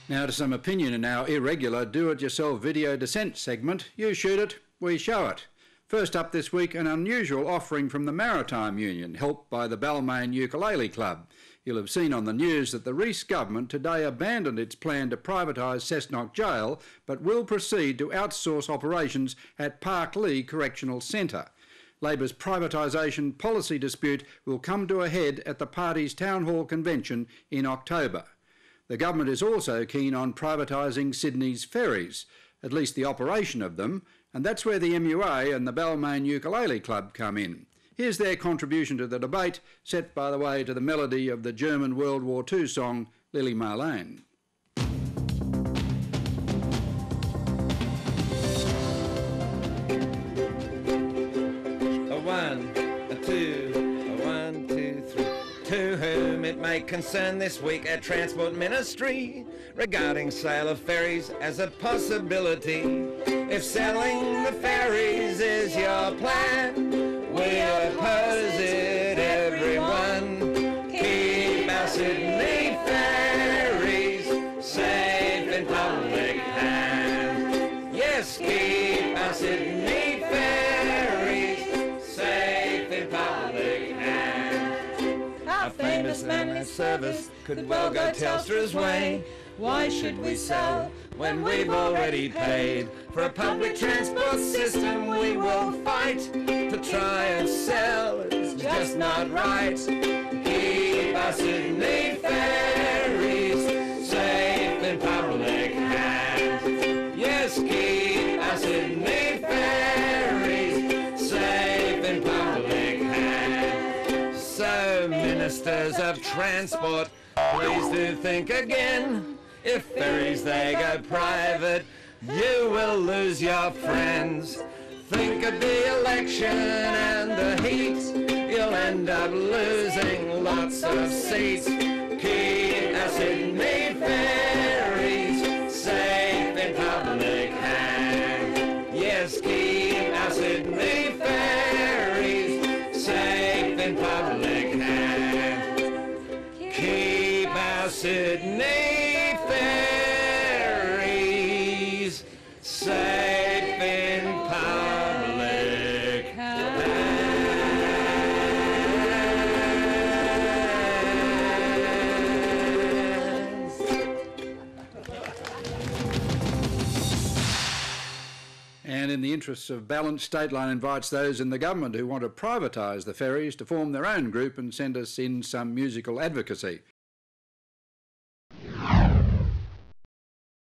Now to some opinion in our irregular do-it-yourself video dissent segment. You shoot it, we show it. First up this week, an unusual offering from the Maritime Union, helped by the Balmain Ukulele Club. You'll have seen on the news that the Rees government today abandoned its plan to privatise Cessnock Jail, but will proceed to outsource operations at Parklee Correctional Centre. Labor's privatisation policy dispute will come to a head at the party's Town Hall convention in October. The government is also keen on privatising Sydney's ferries, at least the operation of them, and that's where the MUA and the Balmain Ukulele Club come in. Here's their contribution to the debate, set, by the way, to the melody of the German World War II song Lily Marlene. A one, a two, a one, two, three. To whom it may concern this week at Transport Ministry regarding sale of ferries as a possibility. If selling the ferries is your plan, we oppose it, everyone. Keep our Sydney ferries safe in public hands. Yes, keep our Sydney ferries safe in public hands. Our famous manly service could well go Telstra's way. Why should we sell when we've already paid for a public transport system? We will fight to try and sell. It's just not right. Keep our Sydney ferries safe in public hands. Yes, keep our Sydney ferries safe in public hands. So, ministers of transport, please do think again. If ferries they go private, you will lose your friends. Think of the election and the heat, you'll end up losing lots of seats. Keep our Sydney ferries safe in public hands. Yes, keep our Sydney ferries safe in public hands. Keep our Sydney ferries safe in public hands. And in the interests of balance, Stateline invites those in the government who want to privatise the ferries to form their own group and send us in some musical advocacy.